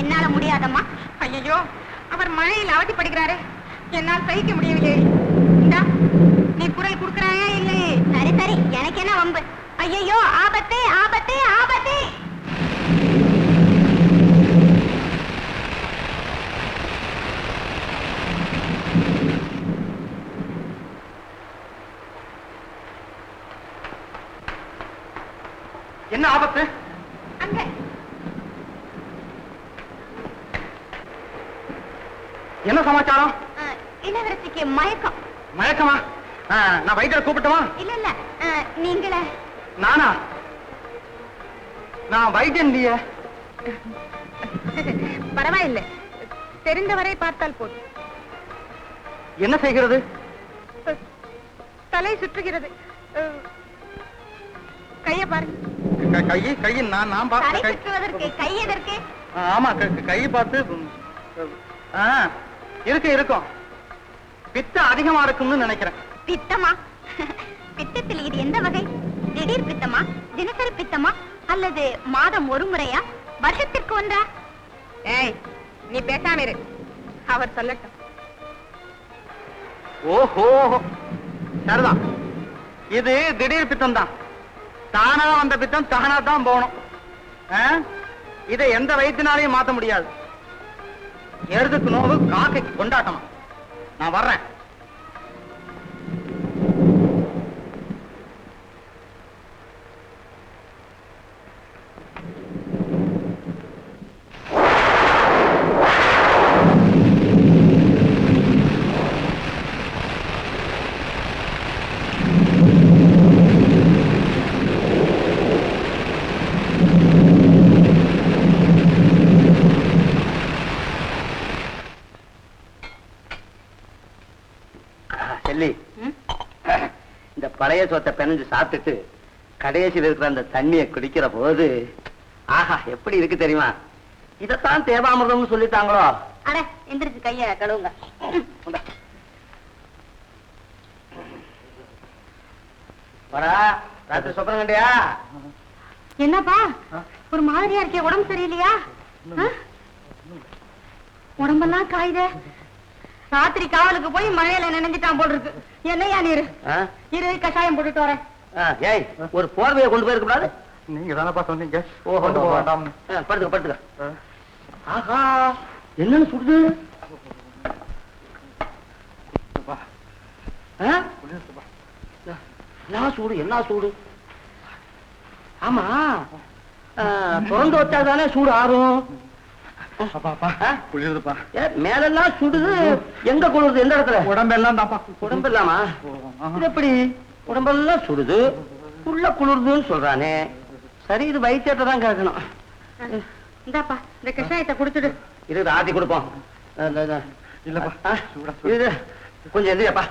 என்னால முடியாதம்மா. ஐயோ, அவர் மழையில் அவதிப்படுகிறாரே, என்னால் சகிக்க முடியவில்லை. நீ குரல் கொடுக்கிறாயா இல்லையே? சரி சரி, எனக்கு என்ன வம்பு? ஐயோ, ஆபத்து ஆபத்து ஆபத்து! என்ன ஆபத்து? அங்க என்ன சமாச்சாரம்? இளவரசிக்கு மயக்கம். மயக்கமா? நான் வைத்தியரை கூப்பிட்டமா? இல்ல இல்ல, நீங்களே. நானா? நான் வைத்தியன் இல்லையே. பரவாயில்லை, தெரிந்தவரை பார்த்தால் போதும். என்ன செய்கிறது? தலை சுற்றுகிறது. கைய பாருங்க. கை நான் தலை சுற்றுவதற்கு கை எதற்கு? ஆமா, கை பார்த்து இருக்கும். பித்தம் அதிகமா இருக்கும்னு நினைக்கிறேன். பித்தமா? பித்தத்தில் இது எந்த வகை? திடீர் பித்தமா, தினசரி பித்தமா, அல்லது மாதம் ஒரு முறையா, வருஷத்திற்கு ஒன்றா? ஏய், நீ பேசாம இரு, அவர் சொல்லட்டும். ஓஹோ, சரிதான். இது திடீர் பித்தம் தான். தானா வந்த பித்தம் தானா தான் போகணும். இதை எந்த வைத்தியனாலையும் மாத்த முடியாது. எருதுக்கு நோவு, காக்கைக்கு கொண்டாட்டமா. நான் வர்றேன். இந்த பழைய சொத்தை பெனஞ்சு சாப்பிட்டுட்டு கடைசியில் இருக்கிற அந்த தண்ணியை குடிக்கிற போது ஆஹா எப்படி இருக்கு தெரியுமா? இதத்தான் தேவாமிர்தம்னு சொல்லிட்டாங்களோ. அட, எந்திரிச்சு கைய கழுவுங்க. வரா ராத்திரி சொப்பனம் கண்டியா? என்னப்பா ஒரு மாதிரியா இருக்கே, உடம்பு சரியில்லையா? உடம்பெல்லாம் காயுதே. ராத்திரி காவலுக்கு போய் மழையில நினைஞ்சிட்டான் போல் இருக்கு. என்னையா நீரு இரு, கஷாயம் போட்டுட்டு வரேன். ஏய், ஒரு போர்வையை கொண்டு போயிருக்க கூடாது? நீங்க தானப்பா சொன்னீங்க. படுத்துக்க படுத்துக்க. ஆஹா, என்னன்னு சுடுது? என்ன சூடு, என்ன சூடு? ஆமா, திறந்து வச்சாதானே சூடு ஆறும். மேலெல்லாம் சுடுது, எங்க குளிருது? எந்த இடத்துல? உடம்பெல்லாம் தாப்பா. உடம்பெல்லாமா? இது எப்படி உடம்பெல்லாம் சுடுது, உள்ள குளிருதுன்னு சொல்றானே? சரி, இது வைத்தியத்தை தான் கேட்கணும். இந்தாப்பா, இந்த கஷாயத்தை குடிச்சிடு. இது ஆத்தி கொடுப்போம். இல்லப்பா, இது கொஞ்சம் எந்திரியாப்பா.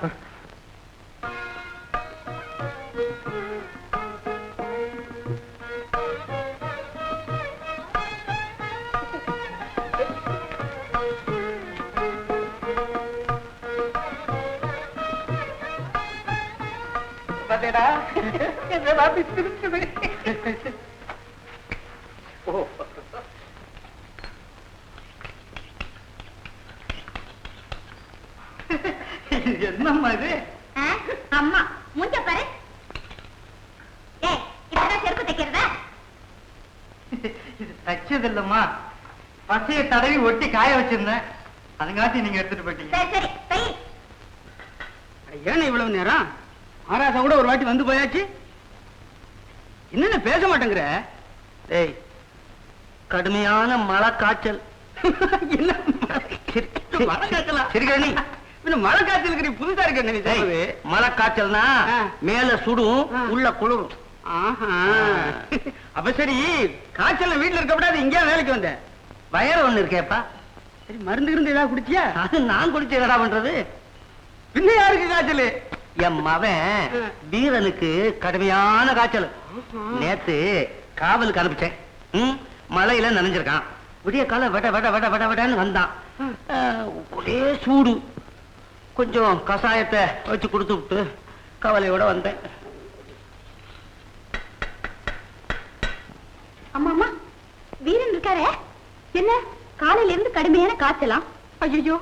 என்னம்மா இது? அம்மா மூஞ்ச பாரு. இப்பதான் செருப்பு தைக்கிறதா? இது தச்சது இல்லம்மா, பசைய தடவி ஒட்டி காய வச்சிருந்தேன். அதுங்காட்டி நீங்க எடுத்துட்டு போயிட்டீங்க. சரி சரி, ஏன்னா இவ்வளவு நேரம்? ஆராசா கூட ஒரு வாட்டி வந்து போயாச்சு. என்னென்ன பேச மாட்டேங்கிற? ஏய், கடுமையான மழை காய்ச்சல். என்ன மழை காய்ச்சலா? சரி, மழை காய்ச்சல் இருக்கிற புதுசா இருக்கு. மழை காய்ச்சல்னா மேல சுடும், உள்ள குளிரும். அப்ப சரி, காய்ச்சல் வீட்டுல இருக்கப்படாது, இங்கே வேலைக்கு வந்த. வயறு ஒண்ணு இருக்கேப்பா. சரி, மருந்து இருந்து ஏதாவது குடிச்சியா? அது நான் குடிச்சு என்னடா பண்றது? பின்ன யாருக்கு காய்ச்சல்? என் மவன் வீரனுக்கு கடுமையான காய்ச்சல். நேத்து காவலுக்கு அனுப்பிச்சேன். மழையில நனைஞ்சிருக்கான். விடிய கால வெட வெட வெட வெட வெடன்னு வந்தான். ஒரே சூடு. கொஞ்சம் கஷாயத்தை வச்சு கொடுத்து விட்டு கவலையோட வந்தேன். அம்மா அம்மா, வீரன் இருக்காரே, என்ன காலையில இருந்து கடுமையான காய்ச்சலாம். ஐயோ,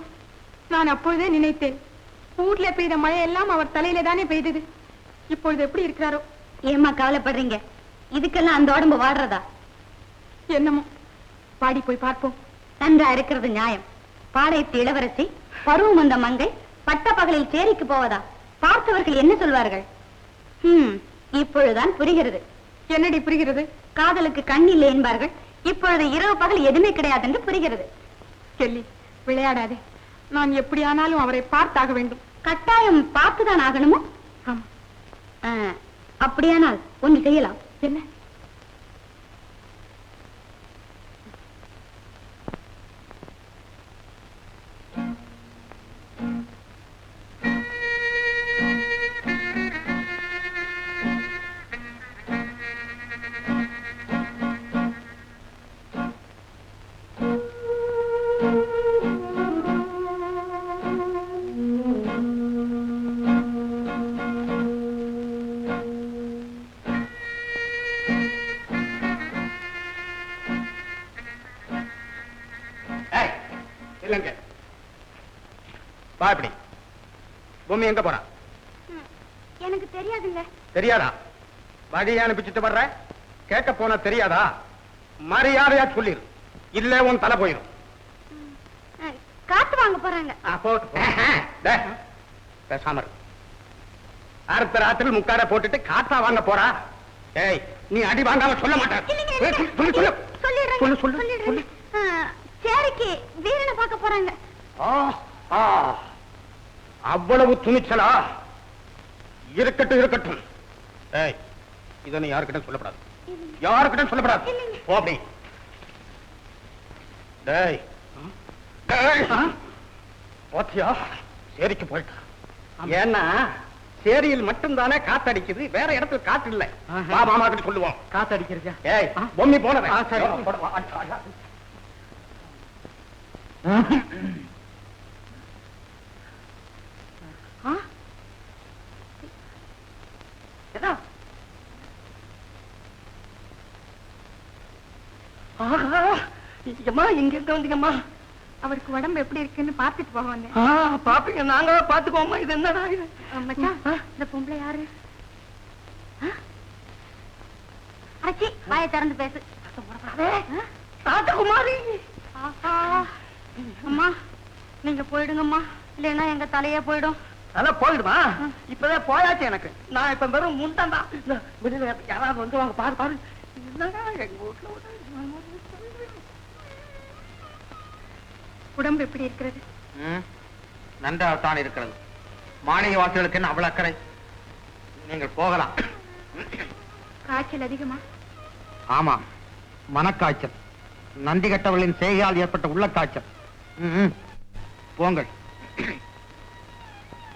நான் அப்பொழுதே நினைத்தேன், ஊர்ல பெய்த மழை எல்லாம் அவர் தலையில தானே பெய்தது. இப்பொழுது எப்படி இருக்கிறாரோ? ஏம்மா கவலைப்படுறீங்க? இதுக்கெல்லாம் அந்த உடம்பு வாடுறதா? என்னமோ, பாடி போய் பார்ப்போம். நன்றா இருக்கிறது நியாயம். பாளையத்து இளவரசி, பருவம் வந்த மங்கை, பட்ட பகலில் சேரிக்கு போவதா? பார்த்தவர்கள் என்ன சொல்வார்கள்? இப்பொழுதுதான் புரிகிறது. என்னடி புரிகிறது? காதலுக்கு கண் இல்லை என்பார்கள். இப்பொழுது இரவு பகல் எதுவுமே கிடையாது என்று புரிகிறது. செல்லி, விளையாடாதே. நான் எப்படியானாலும் அவரை பார்த்தாக வேண்டும். கட்டாயம் பார்த்துதான் ஆகணுமோ? ஆமா. அப்படியானால் ஒன்று செய்யலாம். என்ன? இல்லங்க, பாப்படி பூமி எங்க போறா? எனக்கு தெரியாதுங்க. தெரியாதா? வழியை அனுப்பிச்சுட்டு வர்ற, கேட்க போன தெரியாதா? மரியாதையா சொல்லிரு, இல்ல உன் தலை போயிடும். காத்து வாங்க போறாங்க. பேசாம இரு. அடுத்த ராத்திரி முக்காட போட்டுட்டு காத்தா வாங்க போறா? ஏய், நீ அடி வாங்காம சொல்ல மாட்டார். சேரிக்கு வீரனை பார்க்க போறாங்க. அவ்வளவு துணிச்சலா? இருக்கட்டும் இருக்கட்டும். ஏய், இத நீ யாருக்கிட்ட சொல்லப்படாது, யாருக்கிட்ட சொல்லப்படாது. போ அப்படி. டேய் போத்தியா, சேரிக்கு போயிட்டா. ஏன்னா சேரியில் மட்டும்தானே காத்தடிக்குது, வேற இடத்துல காத்து இல்ல. மாமா கிட்ட சொல்லுவோம் காத்தடிக்கிறீங்க. ஏய், பொம்மி போனவன். இங்க இருக்க வந்தீங்கம்மா. அவருக்கு உடம்பு எப்படி இருக்குன்னு பார்த்துட்டு போக வந்தேன். பாப்பீங்க, நாங்க பாத்துக்கோமா. இது என்னடா இது? மச்சான், இந்த பொம்பளை யாரு? அச்சி, வாயை திறந்து பேசு. ராஜகுமாரி. அம்மா, நீங்க போயிடுங்கம்மா, இல்லைன்னா எங்க தலையே போயிடும். அதெல்லாம் போயிடுமா? இப்பதான் போயாச்சு எனக்கு. நான் இப்ப வெறும் முண்டா. வெளியில யாராவது வந்து வாங்க, பாரு பாரு. என்னடா எங்க வீட்டுல உடம்பு எப்படி இருக்கிறது? நன்றாகத்தான் இருக்கிறது. மாளிகை வாசலுக்கு என்ன அவ்வளவு அக்கறை? நீங்கள் போகலாம். காய்ச்சல் அதிகமா? ஆமா, மனக்காய்ச்சல். நந்தி கட்டவர்களின் செய்கையால் ஏற்பட்ட உள்ள காய்ச்சல். போங்கள்.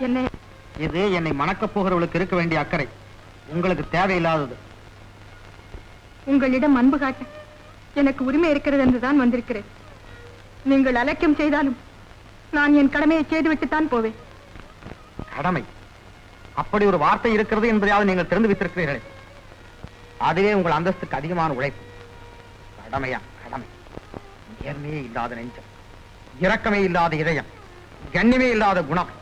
என்ன இது என்னை மணக்கப் போகிறவர்களுக்கு இருக்க வேண்டிய அக்கறை, உங்களுக்கு தேவையில்லாதது. உங்களிடம் அன்பு காட்ட எனக்கு உரிமை இருக்கிறது என்றுதான் வந்திருக்கிறேன். நீங்கள் அலட்சியம் செய்தாலும் நான் என் கடமையை செய்துவிட்டுத்தான் போவேன். கடமை? அப்படி ஒரு வார்த்தை இருக்கிறது என்பதையாவது நீங்கள் தெரிந்து வைத்திருக்கிறீர்களே, அதுவே உங்கள் அந்தஸ்துக்கு அதிகமான உழைப்பு. கடமையா? கடமை. நேர்மையே இல்லாத நெஞ்சம், இரக்கமே இல்லாத இதயம், கண்ணியமே இல்லாத குணம்.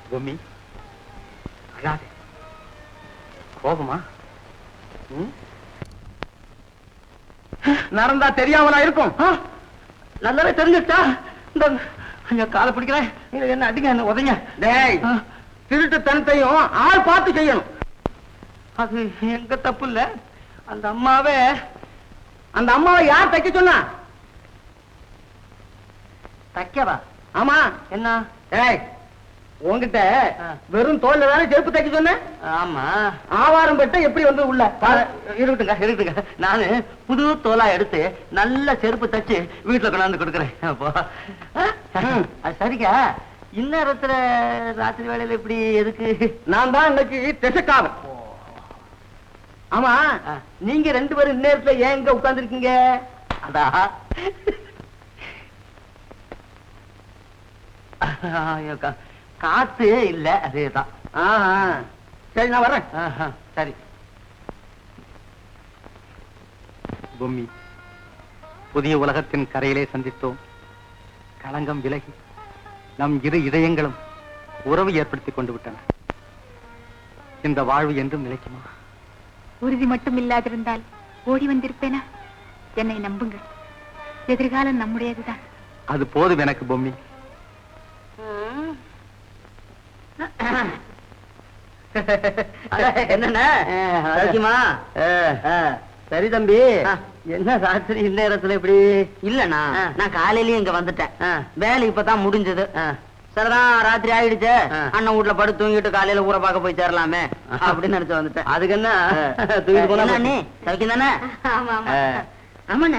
பூமி, அழாதே. கோபமா? நடந்தா தெரியாமலா இருக்கும்? நல்லாவே தெரிஞ்சிருச்சா? இந்த காலை பிடிக்கிறேன், என்ன அடிங்க, என்ன உதைங்க. டேய், திருட்டு தனத்தையும் ஆள் பார்த்து செய்யணும். அது எங்க தப்பு இல்ல. அந்த அம்மாவை யார் தைக்க சொன்னா? தைக்கவா? ஆமா. என்ன? டேய், உங்ககிட்ட வெறும் தோல்ல தானே செருப்பு தைக்க சொன்னேன். ஆமா. ஆவாரம் பெட்ட எப்படி வந்து உள்ள? இருக்கட்டுங்க. நானு புது தோலா எடுத்து நல்ல செருப்பு தச்சு வீட்டுல கொண்டாந்து கொடுக்குறேன். அப்போ அது சரிங்க. இந்நேரத்துல ராத்திரி வேளையில இப்படி எதுக்கு? நான் தான் இன்னைக்கு திசைக்காவல். ஆமா நீங்க 2 பேரும் இந்நேரத்துல ஏன் இங்க உட்கார்ந்துருக்கீங்க? அதா காத்து இல்ல, அதேதான். சரி, நான் வர்றேன். சரி. பொம்மி, புதிய உலகத்தின் கரையிலே சந்தித்தோம். களங்கம் விலகி நம் இரு இதயங்களும் உறவு ஏற்படுத்திக் கொண்டு விட்டன. இந்த வாழ்வு என்றும் நிலைக்குமா? உறுதி மட்டும் இல்லாதிருந்தால் ஓடி வந்திருப்பேனா? என்னை நம்புங்கள், எதிர்காலம் நம்முடையதுதான். அது போதும் எனக்கு பொம்மி. என்னண்ணா சரி தம்பி. என்ன ராத்திரி இந்நேரத்துல இப்படி? இல்லண்ணா, நான் காலையிலயும் இங்க வந்துட்டேன். வேலை இப்பதான் முடிஞ்சது. சரிதான், ராத்திரி ஆயிடுச்சு. அண்ணன் வீட்டுல படுத்து தூங்கிட்டு காலையில ஊரை பார்க்க போய் சேரலாமே அப்படின்னு நினைச்சு வந்துட்டேன். அதுக்கு என்ன தூங்கிட்டு போனா தானே? ஆமாண்ண,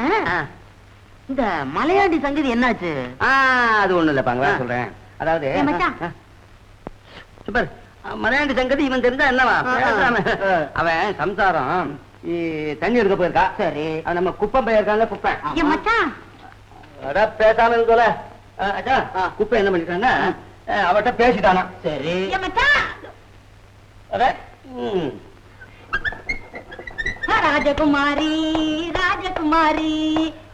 இந்த மலையாண்டி சங்கதி என்னாச்சு? அது ஒண்ணு இல்லப்பாங்க, சொல்றேன். அதாவது சூப்பர், மலையாண்டி சங்கதி இவன் தெரிஞ்சா என்னவா? அவன் சம்சாரம் தண்ணி எடுக்க போயிருக்கா. சரி, நம்ம குப்பம் போயிருக்காங்க. குப்பை பேசாம சொல்ல. குப்பை என்ன பண்ணிட்டாங்க, அவட்ட பேசிட்டானா. சரி, ராஜகுமாரி ராஜகுமாரி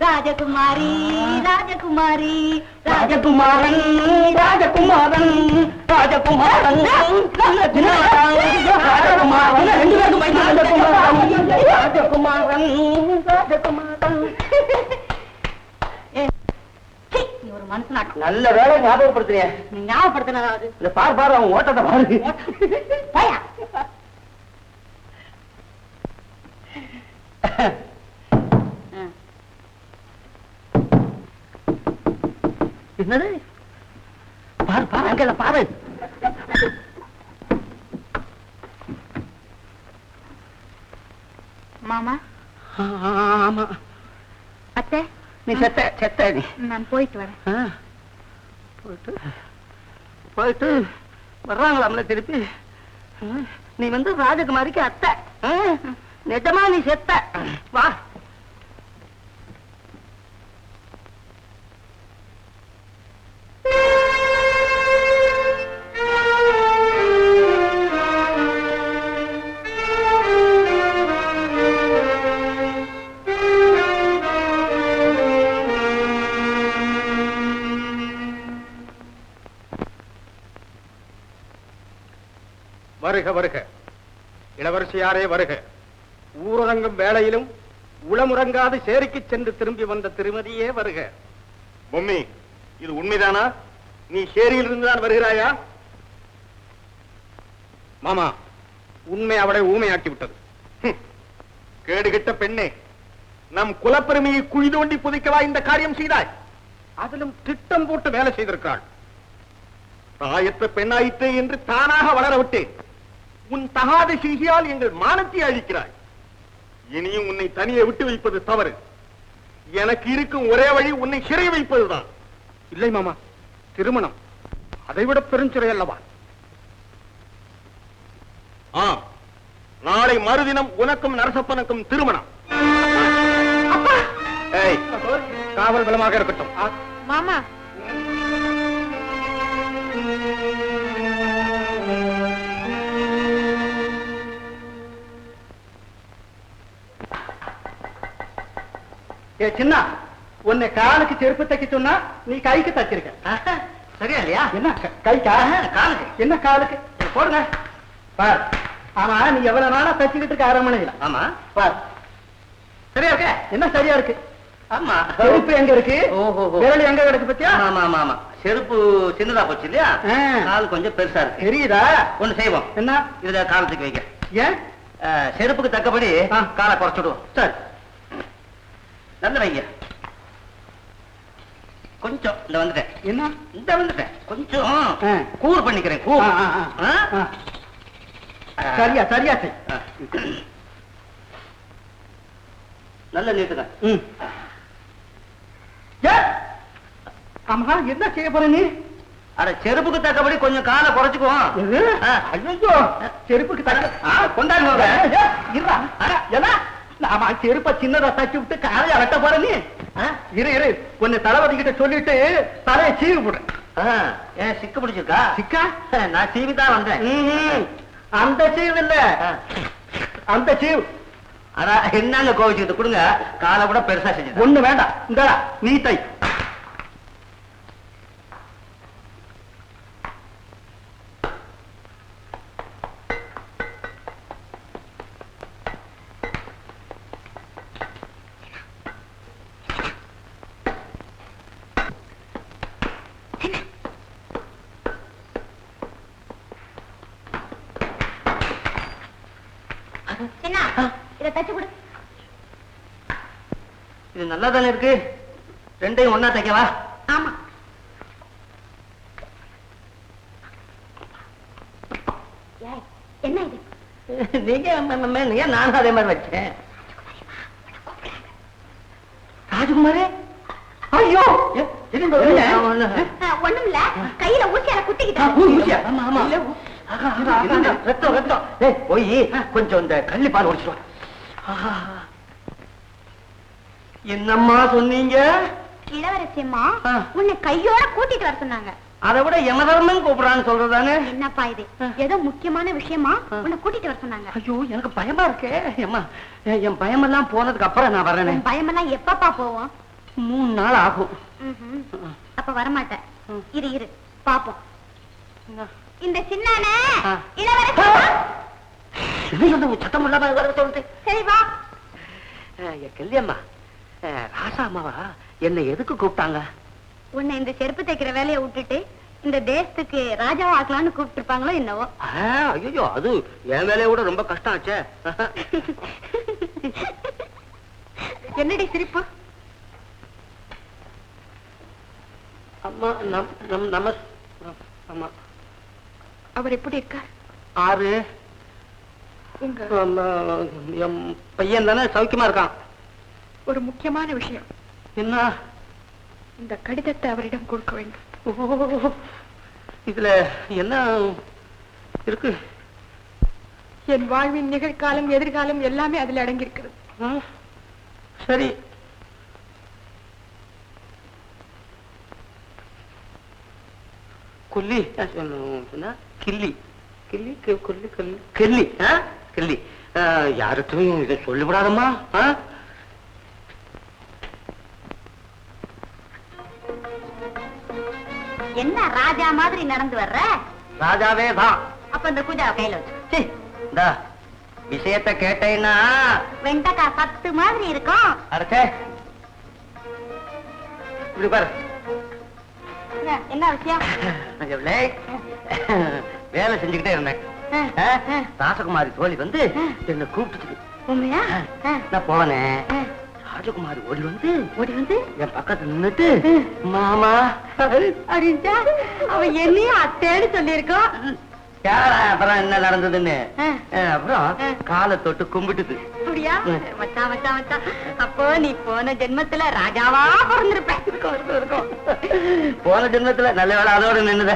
ராஜகுமாரி ராஜகுமாரி ராஜகுமாரன் ராஜகுமாரன் ராஜகுமாரன் ராஜகுமாரன் ராஜகுமாரன். ஒரு மனுஷனாட்டம். நல்ல வேலை ஞாபகப்படுத்துறிய. ஞாபகப்படுத்தினதாவது பாரு அவன் ஓட்டத்தை பாரு. என்னது? பாரு பாரு, அங்க பாரு. மாமா. ஆமா அத்தை, நீ செத்த செத்த நீ. நான் போயிட்டு வரேன். போயிட்டு போயிட்டு வர்றாங்களாம்ல திருப்பி. நீ வந்து ராஜகுமாரிக்கு அத்தை. நிஜமா நீ செத்த. வா. வருக வருக, இளவரசியாரே வருக. ஊரடங்கும் வேளையிலும் உளமுறங்காது சேரிக்கு சென்று திரும்பி வந்த திருமதியே வருக. பொம்மி, இது உண்மைதானா? நீ சேரியில் இருந்துதான் வருகிறாயா? மாமா, உண்மை அவளை ஊமையாக்கி விட்டது. கேடுகிட்ட பெண்ணே, நம் குலப்பெருமையை குழி தோண்டி புதைக்கவா இந்த காரியம் செய்தாய்? அதிலும் திட்டம் போட்டு வேலை செய்திருக்கிறாள். தாயற்ற பெண்ணாயிற்றே என்று தானாக வளர விட்டேன். உன் தகாத செய்தியால் எங்கள் மானத்தை அழிக்கிறாய். இனியும் உன்னை தனியே விட்டு வைப்பது தவறு. எனக்கு இருக்கும் ஒரே வழி உன்னை சிறை வைப்பதுதான். இல்லை மாமா, திருமணம் அதைவிட பெருஞ்சிறை அல்லவா? நாளை மறுதினம் உனக்கும் நரசப்பனுக்கும் திருமணம். காவல் பலமாக இருக்கட்டும். மாமா, சின்ன உன்னை காலுக்கு செருப்பு தைக்க சொன்னா நீ கைக்கு தச்சிருக்க. சரியா இல்லையா? என்ன கைக்கா? காலுக்கு. என்ன காலுக்கு? போடுங்க பார். ஆமா, நீ எவ்வளவு நாளா தச்சுக்கிட்டு இருக்க? 1/2 மணியில. ஆமா பார், சரியா இருக்க? என்ன சரியா இருக்கு? ஆமா, செருப்பு எங்க இருக்கு? விரல் எங்க கிடக்கு பத்தியா? ஆமா ஆமா ஆமா, செருப்பு சின்னதா போச்சு இல்லையா? கால் கொஞ்சம் பெருசா இருக்கு. தெரியுதா? ஒண்ணு செய்வோம். என்ன? இதுல காலத்துக்கு வைக்க. ஏன்? செருப்புக்கு தக்கபடி காலை குறைச்சுடுவோம். சரி, நல்ல வைங்க. கொஞ்சம் இந்த வந்துட்டேன். என்ன? இந்த வந்துட்டேன். கொஞ்சம் கூர் பண்ணிக்கிறேன். கூர். சரியா சரியா செய். நல்ல நீட்டுங்க. ஆமா, என்ன செய்ய போற நீ? அட செருப்புக்கு தக்கபடி கொஞ்சம் காலை குறைச்சுக்குவோம். ஐயோ செருப்புக்கு தக்க கொண்டாடுவாங்க. நாம செருப்ப சின்னதா தச்சு விட்டு காலைய வெட்ட போற நீ இரு கொஞ்சம் தளபதி கிட்ட சொல்லிட்டு தலையை சீவி போடுறேன். ஏன் சிக்கு பிடிச்சிருக்கா? சிக்கா நான் சீவி தான் வந்தேன். அந்த சீவு இல்ல, அந்த சீவு. அதான் என்னங்க கோவிச்சுக்கிட்டு கொடுங்க, காலை கூட பெருசா செஞ்சு. ஒண்ணு வேண்டாம், இந்தடா நீ தை. என்ன இத தச்சு கொடு. இது நல்லா தானே இருக்கு, ரெண்டையும் ஒன்னா தைக்கவா? ஆமா. என்ன இது? நீங்க நானும் அதே மாதிரி வச்சேன். ராஜகுமாரே, ஐயோ ஒண்ணும் இல்ல, கையில ஊசியால குத்திக்கிட்டேன். ரத்தம் ரத்தம். போய் கொஞ்சம் இந்த கள்ளி பால் ஒடிச்சிருவா. என்னம்மா சொன்னீங்க? இளவரசி அம்மா உன்னை கையோட கூட்டிட்டு வர சொன்னாங்க. அதை விட யமதர்மன் கூப்பிடுறான்னு சொல்றதானே? என்னப்பா இது, ஏதோ முக்கியமான விஷயமா உன்னை கூட்டிட்டு வர சொன்னாங்க. ஐயோ எனக்கு பயமா இருக்கே. அம்மா என் பயமெல்லாம் போனதுக்கு அப்புறம் நான் வரேனே. பயமெல்லாம் எப்பப்பா போவோம்? 3 நாள் ஆகும். அப்ப வரமாட்டேன். இரு பாப்போம். இந்த சின்னானே இளவரசி சத்தம் இல்லாம வர சொல்லுது. சரி வா. கல்யாணமா ராசா அம்மாவா என்னை எதுக்கு கூப்பிட்டாங்க? உன்னை இந்த செருப்பு தைக்கிற வேலையை விட்டுட்டு இந்த தேசத்துக்கு ராஜாவா ஆக்கலான்னு கூப்பிட்டு இருப்பாங்களோ என்னவோ. ஐயோ அது என் வேலையை விட ரொம்ப கஷ்டம் ஆச்சே. என்னடி சிரிப்பு? அம்மா அம்மா அவர் எப்படி இருக்கார்? 6 என் பையன் தானே சௌக்கியமா இருக்கான். ஒரு முக்கியமான விஷயம். என்ன? இந்த கடிதத்தை அவரிடம் கொடுக்க வேண்டும். இதுல என்ன இருக்கு? என் வாழ்வின் நிகழ்காலம் எதிர்காலம் எல்லாமே அதில் அடங்கியிருக்கிறது. சரி. கொல்லி கிள்ளி கிள்ளி கொல்லி கொல்லி கிள்ளி கிள்ளி யாருக்கும் இதை சொல்லிவிடாதம்மா. என்ன ராஜா மாதிரி நடந்து வர்ற? ராஜாவே தான். அப்ப இந்த பூஜாவை கையில வச்சு இந்த விஷயத்தை கேட்டேன்னா வெண்டைக்காய் சத்து மாதிரி இருக்கும். அடச்சே இப்படி பாரு. என்ன விஷயம்? வேலை செஞ்சுக்கிட்டே இருந்தேன். ராசகுமாரி தோழி வந்து என்ன கூப்பிட்டு உண்மையா? நான் போனேன். ராஜகுமாரி ஓடி வந்து என் பக்கத்துல நின்னுட்டு மாமா அப்படின்ட்டா அவன் என்னையும் அத்தேன்னு சொல்லியிருக்கோம். அப்புறம் என்ன நடந்ததுன்னு அப்புறம் காலை தொட்டு கும்பிட்டுது. அப்படியா? மச்சான் மச்சான் மச்சான், அப்போ நீ போன ஜென்மத்துல ராஜாவா பிறந்திருப்ப. இருக்கும். போன ஜென்மத்துல நல்ல வேலை அதோட நின்னுத.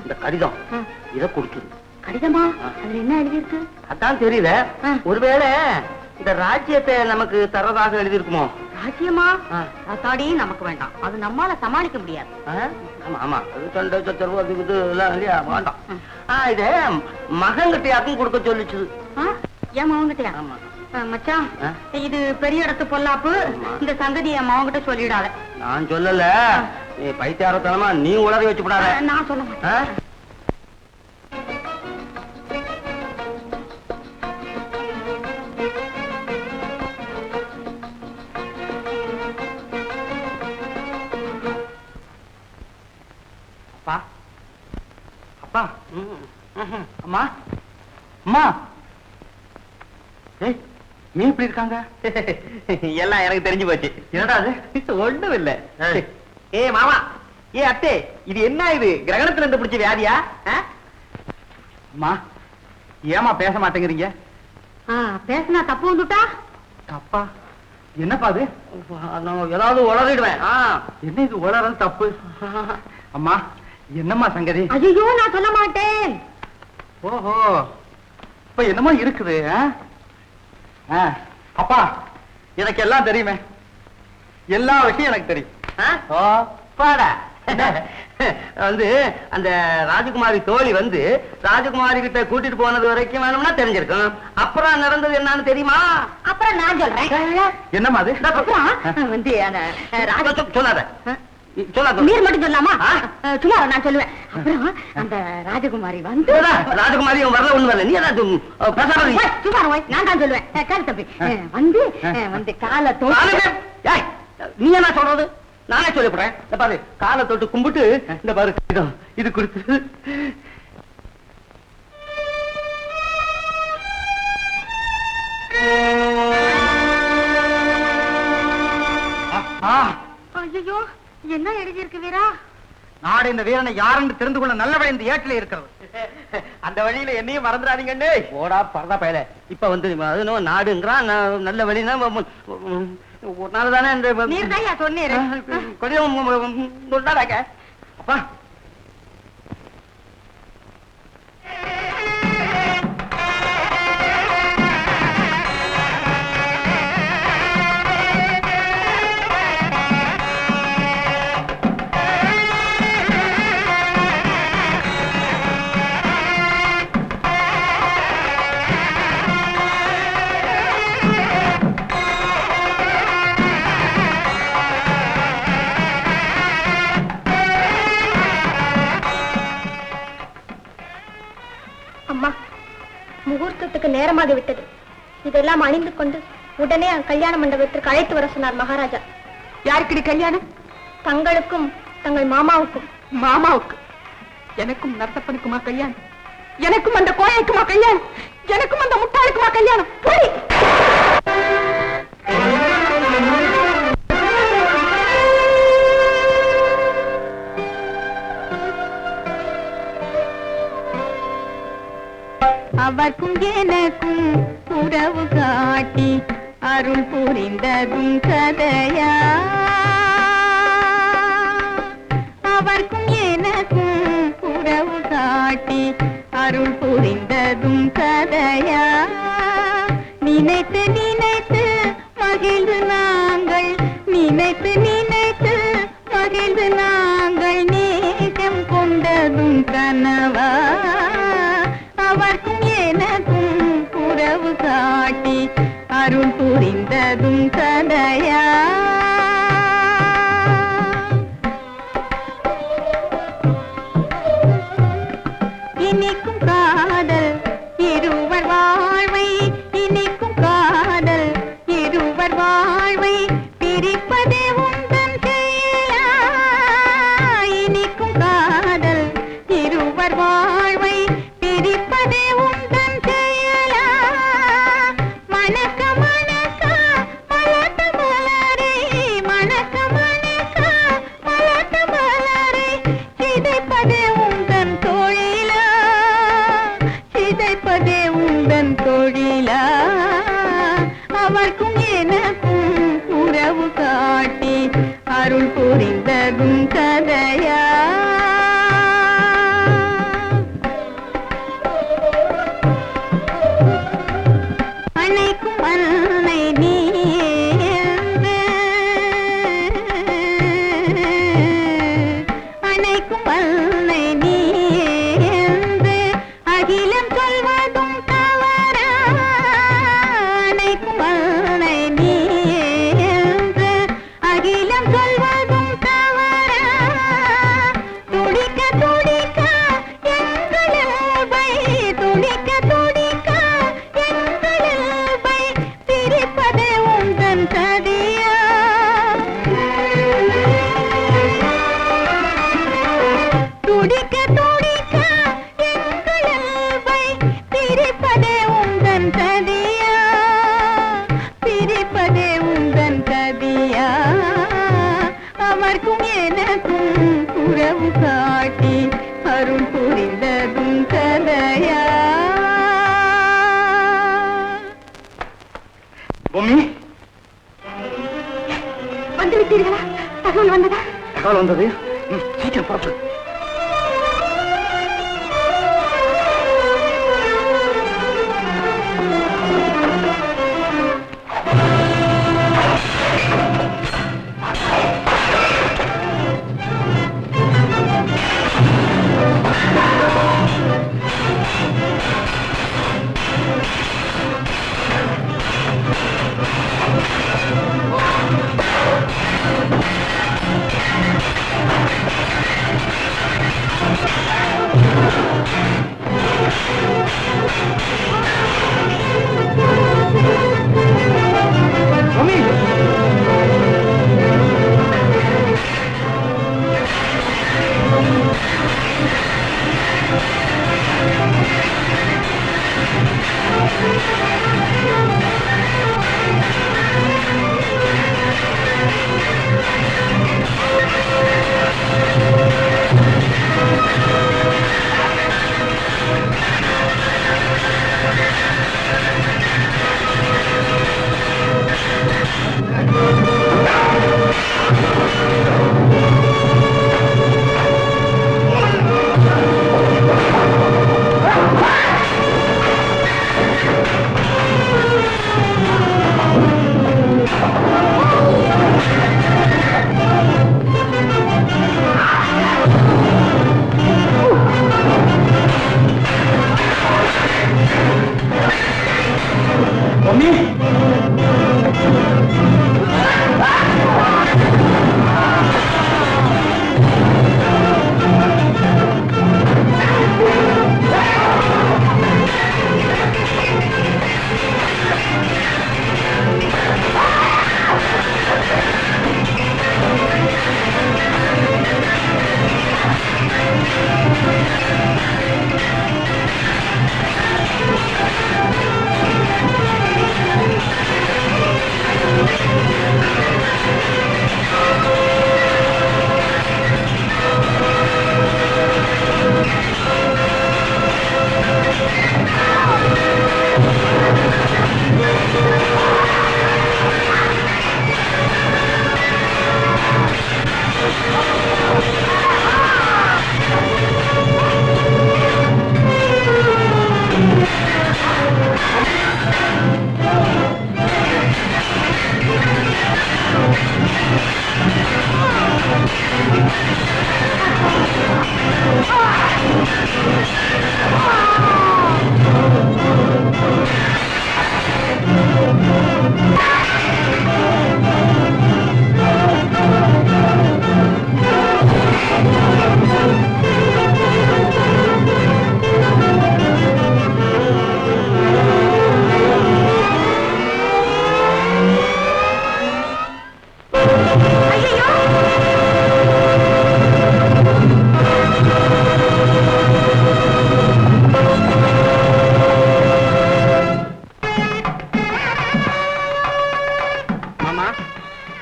இந்த கடிதம் இத கொடுத்துரு. கடிதமா? அதுல என்ன எழுதியிருக்கு? அதான் தெரியல. ஒருவேளை இந்த ராஜ்யத்தை நமக்கு தரதாக எழுதியிருக்குமோ? ராஜ்யமா? அத்தாடி நமக்கு வேண்டாம், அது நம்மால சமாளிக்க முடியாது. ஆமா ஆமா, அது சண்டை சச்சரவு அது இது எல்லாம் இல்லையா, வேண்டாம். இது மகன்கிட்ட யாருக்கும் கொடுக்க சொல்லிச்சுது. ஏன் மகன்கிட்டயா? ஆமா மச்சான், இது பெரிய இடத்து பொல்லாப்பு. இந்த சங்கதி என் மகன்கிட்ட சொல்லிடாத. நான் சொல்லல, நீ பைத்தியாரத்தனமா நீ உளறி வச்சு விடாத. நான் சொல்ல மாட்டேன். அப்பா அம்மா அம்மா, நீ இப்படி இருக்காங்க? எல்லாம் எனக்கு தெரிஞ்சு போச்சு. என்னடா அது? ஒண்ணும் இல்ல. ஏ மாமா, ஏ அத்தே, இது என்ன, இது கிரகணத்துல இருந்து பிடிச்ச வியாதியா? அம்மா ஏமா பேச மாட்டேங்கிறீங்க? பேசினா தப்பு வந்துட்டா? தப்பா? என்னப்பா அது? நான் ஏதாவது உளறிடுவேன். என்ன இது உளறது தப்பு? அம்மா என்னம்மா சங்கதி? ஐயோ நான் சொல்ல மாட்டேன். ஓஹோ இப்ப என்னமோ இருக்குது. அப்பா எனக்கு எல்லாம் தெரியுமே, எல்லா விஷயம் எனக்கு தெரியும். ஓ பாடா. வந்து அந்த ராஜகுமாரி தோழி வந்து ராஜகுமாரி கிட்ட கூட்டிட்டு போனது வரைக்கும் வேணும்னா தெரிஞ்சிருக்கும். அப்புறம் நடந்தது என்னன்னு தெரியுமா? அப்புறம் நான் சொல்றேன். என்னம்மா அது? அப்புறம் வந்து அந்த சொல்லாத சொல்லாத. நீர் மட்டும் சொல்லாமா? சும்மா நான் சொல்லுவேன். அப்புறம் அந்த ராஜகுமாரி வந்து ராஜகுமாரி வரல ஒண்ணு வரல. நீ என்ன சும்மா நான் தான் சொல்லுவேன். கால் தம்பி வந்து வந்து காலை தோண்டி. நீ என்ன சொல்றது? நானே சொல்லிவிடுறேன். இந்த பாரு காலை தொட்டு கும்பிட்டு இந்த பாரு இது கொடுத்து ஐயோ என்ன எழுதி இருக்கு வீரா? நாடு இந்த வீரனை யாருன்னு தெரிந்து கொள்ள நல்ல வழி இந்த ஏட்டில இருக்கிறது. அந்த வழியில என்னையும் மறந்துடாதீங்கன்னு. ஓடா பரதா பயல. இப்ப வந்து அது நாடுங்கிறான். நல்ல வழினா ஒரு நாள் தானே இந்த நீர்தாயா சொன்னீரு. கொஞ்சம் கொண்டாடாக்க. அப்பா அம்மா முகூர்த்தத்துக்கு நேரமாகி விட்டது. இதெல்லாம் அணிந்து கொண்டு உடனே கல்யாண மண்டபத்திற்கு அழைத்து வர சொன்னார் மகாராஜா. யாருக்குடி கல்யாணம்? தங்களுக்கும் தங்கள் மாமாவுக்கும். மாமாவுக்கு? எனக்கும் நர்த்தப்பனுக்குமா கல்யாணம்? எனக்கும் அந்த கோயைக்குமா கல்யாணம்? எனக்கும் அந்த முட்டாளுக்குமா கல்யாணம்? போடி. அவர்க்கும் எனக்கும் உறவு காட்டி அருள் புரிந்ததும் கதையா? அவர்க்கும் எனக்கும் உறவு காட்டி அருள் புரிந்ததும் கதையா? நினைத்து நினைத்து மகிழ்ந்து நாங்கள், நினைத்து நினைத்து மகிழ்ந்து நாங்கள் நேசம் கொண்டதும் கனவா? அவர்க்கும் எனக்கும் உறவு காட்டி அருள் புரிந்ததும் கதையா? இனிக்கும் காதல் இருவர் வாழ்வை, இனிக்கும் காதல் இருவர் வாழ்வை பிரிப்பதே உந்தன் செயலா? இனிக்கும் காதல் இருவர் வாழ்வை பிரிப்பதே உந்தன் செயலா? மணக்க மணக்க மலர்ந்த மலரே, மணக்க மணக்க மலர்ந்த மலரே சிதைப்பதே உந்தன் தொழிலா? சிதைப்பதே உந்தன் தொழிலா? அவர்க்கும் எனக்கும் உறவு காட்டி அருள் புரிந்ததும் கதையா? அணைக்கும் அன்னை நீ என்று, அணைக்கும் அன்னை நீ என்று அகிலம் சொல்வதும் தவறா? அணைக்கும் அன்னை நீ என்று அகிலம் சொல்வதும் தவறா? துடிக்க துடிக்க எங்கள் இயல்பை, துடிக்க துடிக்க எங்கள் இயல்பை பிரிப்பதே உந்தன் சதியா? துடிக்க துடிக்க எங்கள் இயல்பை பிரிப்பதே உந்தன் சதியா? பிரிப்பதே உந்தன் சதியா? அவர்க்கும் எனக்கும் உறவு காட்டி அருள் புரிந்ததும் கதையா? பொம்மி வந்து விட்டீர்களா? தகவல் வந்ததா? தகவல் வந்தது. சீக்கிரம் புறப்படு.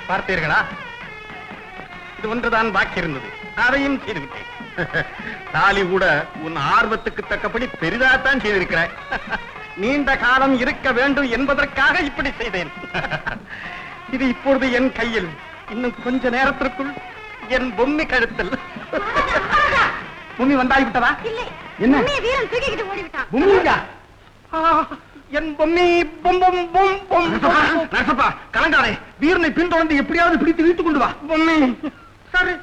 பார்த்தீர்களா? இது ஒன்றுதான் பாக்கி இருந்தது, அதையும் செய்துவிட்டேன். தாலி கூட உன் ஆர்வத்துக்கு தக்கபடி பெரிதாத்தான் செய்திருக்கிறாய். நீண்ட காலம் இருக்க வேண்டும் என்பதற்காக இப்படி செய்தேன். இது இப்பொழுது என் கையில், இன்னும் கொஞ்ச நேரத்திற்குள் என் பொம்மி கழுத்தில். பொம்மி வந்தாகிவிட்டதா? என்ன வீரன் தூக்கிக்கிட்டு ஓடிவிட்டான். பொம்மியா? என் பொம்மி பொம்பம் பொம் பொம். நரசப்பா, கலங்காதே. வீரனை பின்தொடர்ந்து எப்படியாவது பிடித்து இழுத்துக் கொண்டு வா. பொம்மி சரி.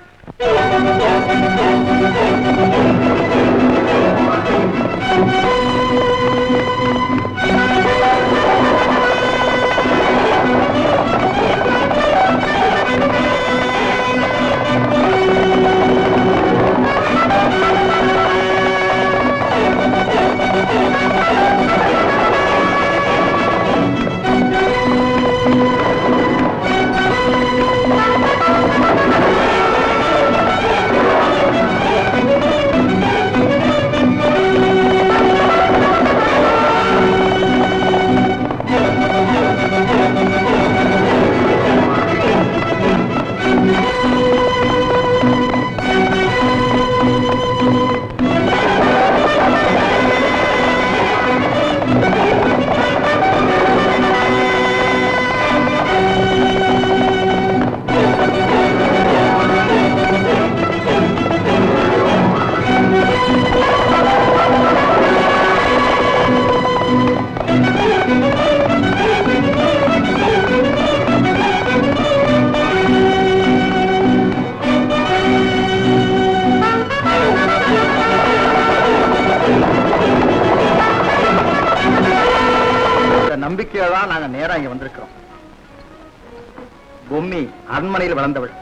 தான் இங்க வந்திருக்கிறோம். பொம்மி அரண்மனையில் வளர்ந்தவள்,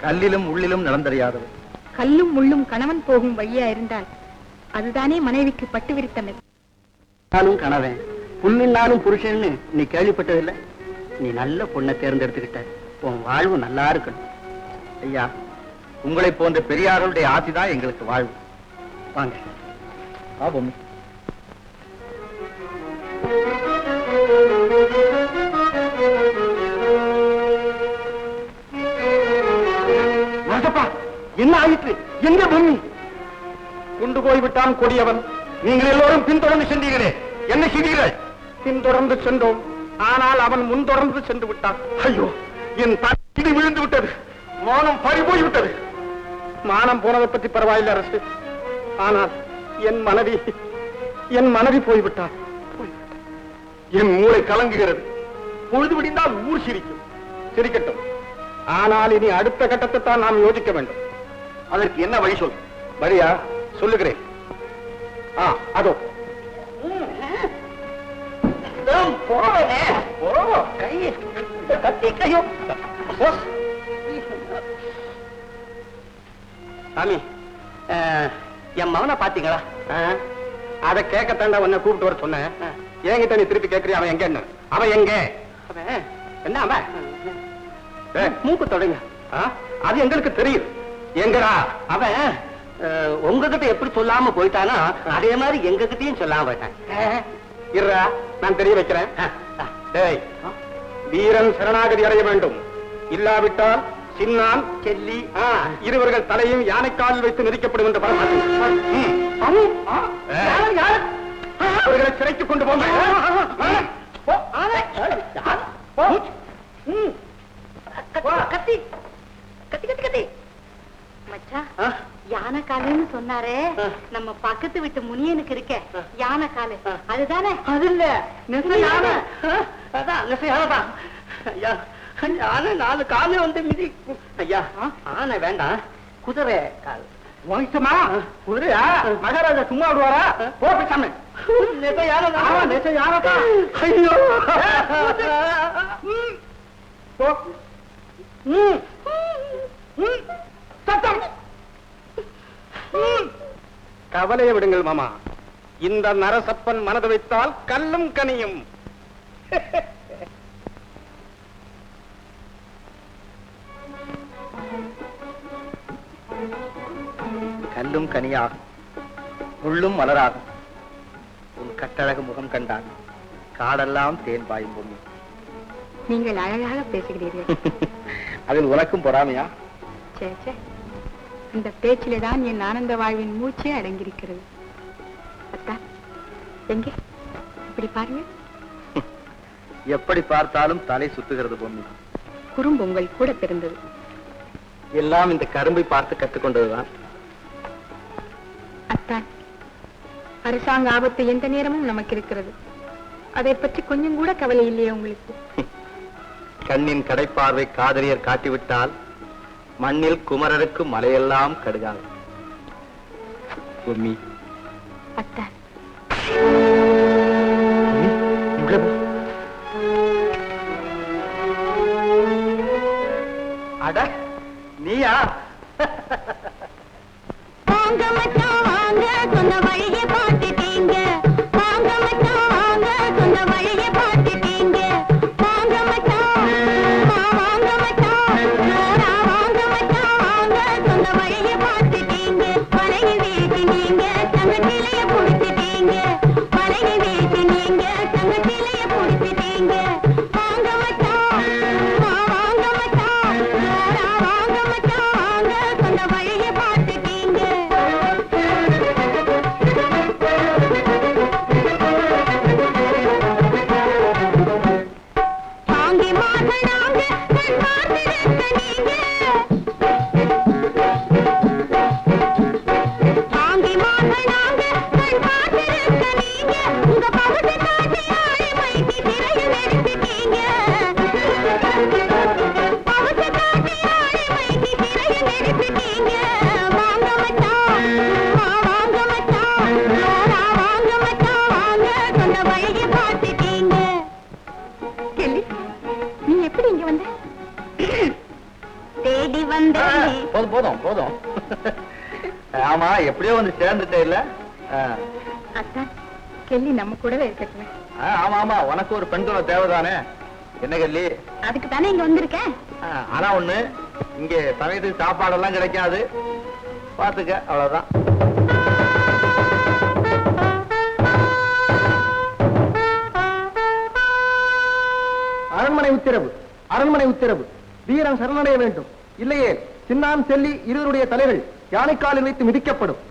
கல்லிலும் உள்ளிலும் நடந்தறியாதவள். கல்லும் முள்ளும் கணவன் போகும் வழியா இருந்தால் அதுதானே மனைவிக்கு பட்டு விரித்தமை. நானும் கணவன், புல்லினாலும் புருஷன்னு நீ கேள்விப்பட்டதில்லை. நீ நல்ல பொண்ணை தேர்ந்தெடுத்துக்கிட்ட, உன் வாழ்வு நல்லா இருக்கணும். ஐயா, உங்களை போன்ற பெரியார்களுடைய ஆசைதான் எங்களுக்கு வாழ்வு. வாங்க. வா பொம்மி. என்ன ஆயிற்று? எங்க பொம்மி? கொண்டு போய்விட்டான் கொடியவன். நீங்கள் எல்லோரும் பின்தொடர்ந்து சென்றீர்களே, என்ன செய்தீர்கள்? பின்தொடர்ந்து சென்றோம், ஆனால் அவன் முன்தொடர்ந்து சென்று விட்டான். ஐயோ, என் தடி விழுந்து விட்டது, மானம் பறி போய்விட்டது. மானம் போனதை பற்றி பரவாயில்லை அரசு, ஆனால் என் மனைவி போய்விட்டார். என் மூளை கலங்குகிறது. பொழுது விடிந்தால் ஊர் சிரிக்கும். சிரிக்கட்டும், ஆனால் இனி அடுத்த கட்டத்தை தான் நாம் யோசிக்க வேண்டும். அதற்கு என்ன வழி சொல்? வழியா சொல்லுகிறேன். அதோ சாமி, என் மகனை பாத்தீங்களா? அதை கேட்கத்தாண்டா உன்னை கூப்பிட்டு வர சொன்னேன். என்கிட்ட நீ திருப்பி கேட்கறிய? அவன் எங்க? அவன் எங்க? என்ன அவன் மூக்கு தொடங்க. அது எங்களுக்கு தெரியும். எங்கடா அவன்? உங்ககிட்ட எப்படி சொல்லாம போயிட்டானா அதே மாதிரி எங்க கிட்டயும் சொல்லாம போயிட்டான். இருடா, நான் தெரிய வைக்கிறேன். டேய், வீரன் சரணாகதி அடைய வேண்டும். இல்லாவிட்டால் சின்னான் செல்லி இருவர்கள் தலையும் யானைக்காலில் வைத்து நெரிக்கப்படும் என்று அவர்களை சிறைத்துக் கொண்டு போங்க. கத்தி கத்தி கத்தி கத்தி மச்சான், யானை காலுன்னு சொன்னாரே, நம்ம பக்கத்து வீட்டு முனியனுக்கு இருக்க யானை காலு அதுதானே? அது இல்ல, நெச யானை. அதான் நெச யானை தான். ஐயா, யானை 4 காலு வந்து மிதி. ஐயா, ஆனை வேண்டாம், குதிரை கால். வம்சமா குதிரையா? மகாராஜா சும்மா விடுவாரா? போசாம நெச யானை தான். நெச யானை தான். ஐயோ, சத்தம். கவலையை விடுங்கள் மாமா. இந்த நரசப்பன் மனது வைத்தால் கல்லும் கனியும். கல்லும் கனியாகும், முள்ளும் மலராகும். உன் கட்டழகு முகம் கண்டான் காடெல்லாம் தேன் பாயும் பொண்ணு. நீங்கள் அழகாக பேசுகிறீர்கள். அதில் உனக்கும் பொறாமையா? சே, இந்த பேச்சிலே தான் என் ஆனந்த வாழ்வின் மூச்சே அடங்கியிருக்கிறது. அத்தா, எங்கே இப்படி பாருங்க. எப்படி பார்த்தாலும் தலை சுத்துகிறது பொண்ணு. குறும்பு உங்கள் கூட பிறந்தது. எல்லாம் இந்த கரும்பை பார்த்து கற்றுக்கொண்டதுதான். அத்தான், அரசாங்க ஆபத்து எந்த நேரமும் நமக்கு இருக்கிறது. அதை பற்றி கொஞ்சம் கூட கவலை இல்லையே உங்களுக்கு? கண்ணின் கடைப்பார்வை காதலியர் காட்டிவிட்டால் மண்ணில் குமரருக்கு மலையெல்லாம் கடுகாது. பொம்மி, அத்தான், அட நீயா? வாங்க மச்சான் வாங்க, சொன்ன வழியை பார்த்துட்டீங்க. வாங்க மச்சான் வாங்க, சொன்ன வழியை பார்த்துட்டீங்க. வாங்க மச்சான், வாங்க மச்சான், வாங்க மச்சான் வாங்க, சொன்ன வழியை பார்த்துட்டீங்க. வலையை வீசினீங்க, தங்கத்திலைய புடிச்சிட்டீங்க. வலையை வீசினீங்க, தங்கத்திலைய புடிச்சிட்டீங்க. வாங்க மச்சான், வாங்க மச்சான், வாங்க மச்சான் வாங்க, சொன்ன வழியை பார்த்துட்டீங்க. எப்படி இங்க வந்த? தேடி வந்தேன். போதும் போதும் போதும். ஆமா, எப்படியோ வந்து சேர்ந்துட்டே இல்ல? அத்தா, கெல்லி நம்ம கூடவே இருக்கட்டும். ஆமா ஆமா, உனக்கு ஒரு பெண் துணை தேவைதானே? என்ன கல்லி? அதுக்கு தானே இங்க வந்திருக்கேன். ஆனா ஒண்ணு, இங்க சமயத்துக்கு சாப்பாடெல்லாம் கிடைக்காது, பாத்துக்க, அவ்வளவுதான். அரண்மனை உத்தரவு, அரண்மனை உத்தரவு. வீரன் சரணடைய வேண்டும், இல்லையே சின்னான் செல்லி இருவருடைய தலைகள் யானைக்காலில் வைத்து மிதிக்கப்படும்.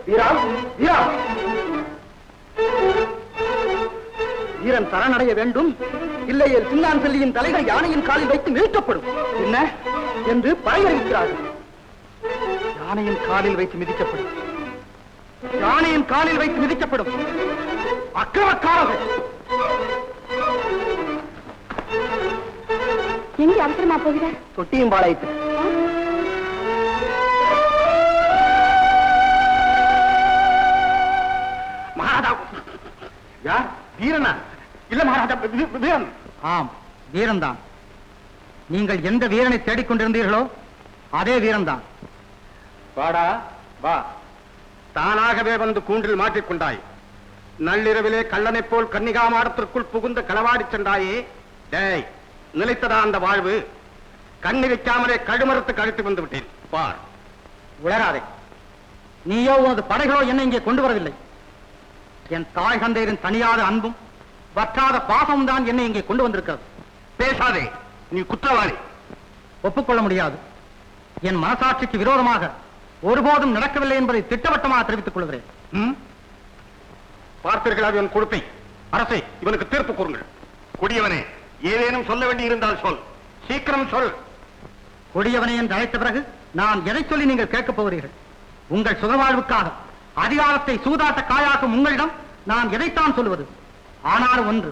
வீரன், வீரன், வீரன் சரணடைய வேண்டும், இல்லையே சின்னான் செல்லியின் தலைகள் யானையின் காலில் வைத்து மிதிக்கப்படும். என்ன என்று பறையறிவிக்கிறார்கள். யானையின் காலில் வைத்து மிதிக்கப்படும், யானையின் காலில் வைத்து மிதிக்கப்படும். அக்கிரமக்காரர்கள்! எங்க அவசரமா போகிற? தொட்டியும் பாளையத்து. மகாராஜா! யார்? வீரனா? இல்ல மகாராஜா, வீரன். ஆம், வீரன்தான். நீங்கள் எந்த வீரனை தேடிக்கொண்டிருந்தீர்களோ அதே வீரன்தான். வாடா வா. தானாகவே வந்து கூண்டில் மாட்டிக்கொண்டாய். நள்ளிரவிலே கள்ளனைப் போல் கன்னிகா மாடத்திற்குள் புகுந்து களவாடி சென்றாயே. டேய், நிலைத்ததா அந்த வாழ்வு? கண்ணி வைக்காமலே கழுமரத்துக்கு அழைத்து வந்து விட்டேன் பார். உளராதே. நீயோ உனது படைகளோ என்னை இங்கே கொண்டு வரவில்லை. என் தாய் தந்தையரின் தனியாத அன்பும் வற்றாத பாசமும் தான் என்னை இங்கே கொண்டு வந்திருக்கிறது. பேசாதே, நீ குற்றவாளி. ஒப்புக்கொள்ள முடியாது. என் மனசாட்சிக்கு விரோதமாக ஒருபோதும் நடக்கவில்லை என்பதை திட்டவட்டமாக தெரிவித்துக் கொள்கிறேன். பார்த்தீர்களா இவன் கொடுப்பை? அரசே, இவனுக்கு தீர்ப்பு கூறுங்கள். குடியவனே, ஏதேனும் சொல்ல வேண்டி இருந்தால் சொல், சீக்கிரம் சொல். கொடியவனை என்று அழைத்த பிறகு நான் எதை சொல்லி நீங்கள் கேட்கப் போகிறீர்கள்? உங்கள் சுகவாழ்வுக்காக அதிகாரத்தை சூதாட்ட காயாக்கும் உங்களிடம் நான் எதைத்தான் சொல்லுவது? ஆனாலும் ஒன்று,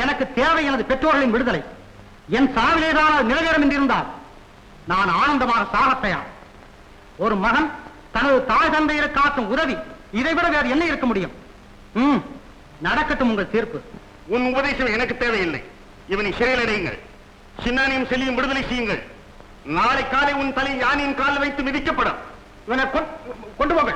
எனக்கு தேவை எனது பெற்றோர்களின் விடுதலை. என் சாவிலேதான் அது நிறைவேறும் என்றிருந்தால் நான் ஆனந்தமாக சாகத் தயார். ஒரு மகன் தனது தாய் தந்தையருக்கு காட்டும் உதவி, இதைவிட வேறு என்ன இருக்க முடியும்? நடக்கட்டும் உங்கள் தீர்ப்பு. உன் உபதேசம் எனக்கு தேவையில்லை. இவனை சிறையில் அடையுங்கள், சின்னானியும் செல்லியும் விடுதலை செய்யுங்கள். நாளை காலை உன் தலை யானையின் காலில் வைத்து மிதிக்கப்படும். இவனை கொண்டு போங்க.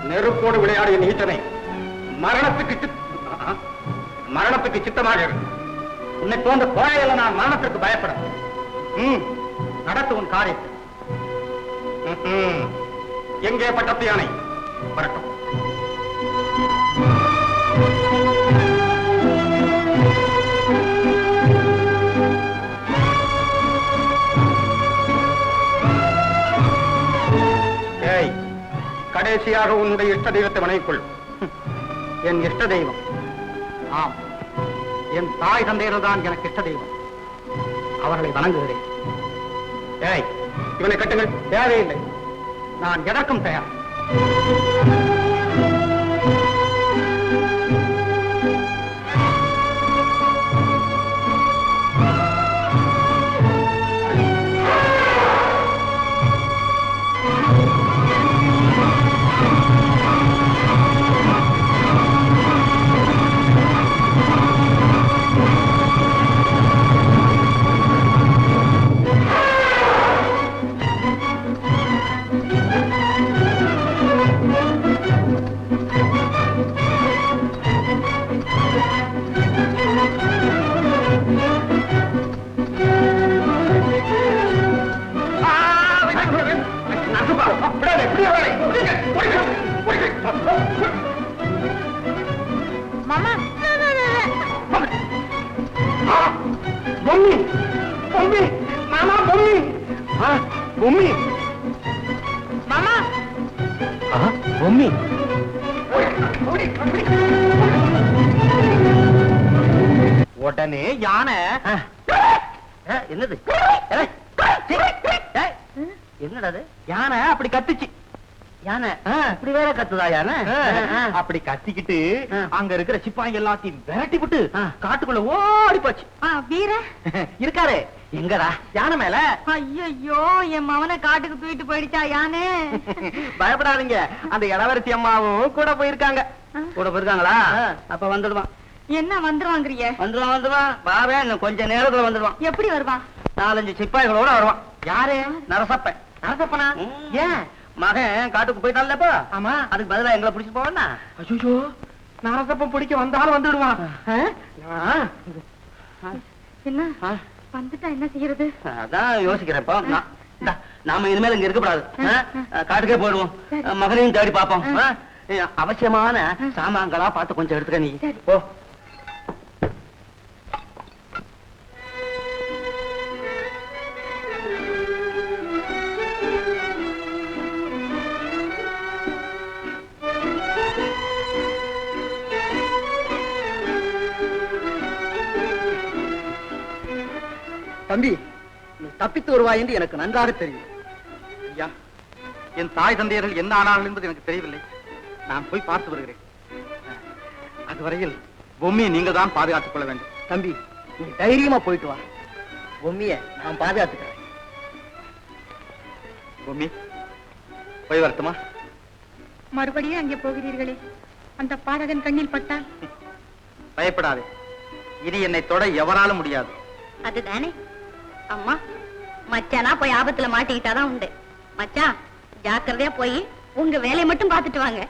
நெருப்போடு விளையாடிய நீச்சனை மரணத்துக்கு சித்தமாக உன்னை போன்ற கோழையில நான் மரணத்திற்கு பயப்பட. நடத்து உன் காரியத்தை. எங்கே பட்டத்து யானை? வரட்டும். ஏய், கடைசியாக உன்னுடைய இஷ்ட தெய்வத்தை வணங்கிக்கொள். என் இஷ்ட தெய்வம்? ஆம், என் தாய் தந்தையர்கள் தான் எனக்கு இஷ்ட தெய்வம். அவர்களை வணங்குகிறேன். ஏய், இவனை கட்டுங்கள். தேவையில்லை, நான் எதற்கும் தயார். மாமா, பொம்மி, பொம்மி, மாமா, பொம்மி, பொம்மி, மாமா, பொம்மி. உடனே யானை என்னது? என்னடா யானை அப்படி கத்துச்சு? யானை இப்படி வேற கத்துதா யானை அப்படி கத்திக்கிட்டு ஆ. அங்க இருக்கிற சிப்பாங்க எல்லாத்தையும் விரட்டி விட்டு காட்டுக்குள்ள ஓடி போச்சு. வீர இருக்காரு எங்கடா? யானை மேல. ஐயோ என் மவனை காட்டுக்கு தூக்கிட்டு போயிடுச்சா யானே. பயப்படாதீங்க, அந்த இளவரசி அம்மாவும் கூட போயிருக்காங்க. கூட போயிருக்காங்களா? அப்ப வந்துடுவான். என்ன வந்துருவாங்கறிய? வந்துடுவான் பாவேன், இன்னும் கொஞ்ச நேரத்துல வந்துடுவான். எப்படி வருவான்? 4-5 சிப்பாய்களோட வருவான். யாரு? நரசப்பன். நரசப்பனா? ஏன்? மகன் காட்டுக்கு போயிட்டான்லப்பா. ஆமா. அதுக்கு பதிலா எங்களை பிடிச்சு போவானா? ஐயோ, நரசப்பன் பிடிக்க வந்தாலும் வந்துடுவான். என்ன வந்துட்டா என்ன செய்யறது? அதான் யோசிக்கிறேன்ப்பா. நாம இனிமேல் இங்க இருக்கக்கூடாது. காட்டுக்கே போயிடுவோம். மகனையும் தேடி பார்ப்போம். அவசியமான சாமான்களா பார்த்து கொஞ்சம் எடுத்துக்க நீ. போ. தம்பி, நீ தப்பித்து வருவாய் என்று எனக்கு நன்றாக தெரியும். ஐயா, என் தாய் தந்தையர்கள் என்ன ஆனார்கள் என்பது எனக்கு தெரியவில்லை. நான் போய் பார்த்து வருகிறேன். அதுவரையில் பொம்மியை நீங்க தான் பாதுகாத்துக் கொள்ள வேண்டும். தம்பி, நீ தைரியமா போயிட்டு வா. பொம்மிய நான் பாதுகாத்துக்கிறேன். பொம்மி, போய் வரட்டுமா? மறுபடியும் அங்கே போகிறீர்களே, அந்த பாதகன் கண்ணில் பட்டால்? பயப்படாதே, இனி என்னை தொட எவராலும் முடியாது. அதுதானே அம்மா. மச்சானா போய் ஆபத்துல மாட்டிக்கிட்டாதான் உண்டு. மச்சான், ஜாக்கிரதையா போய் உங்க வேலையை மட்டும் பார்த்துட்டு வாங்க.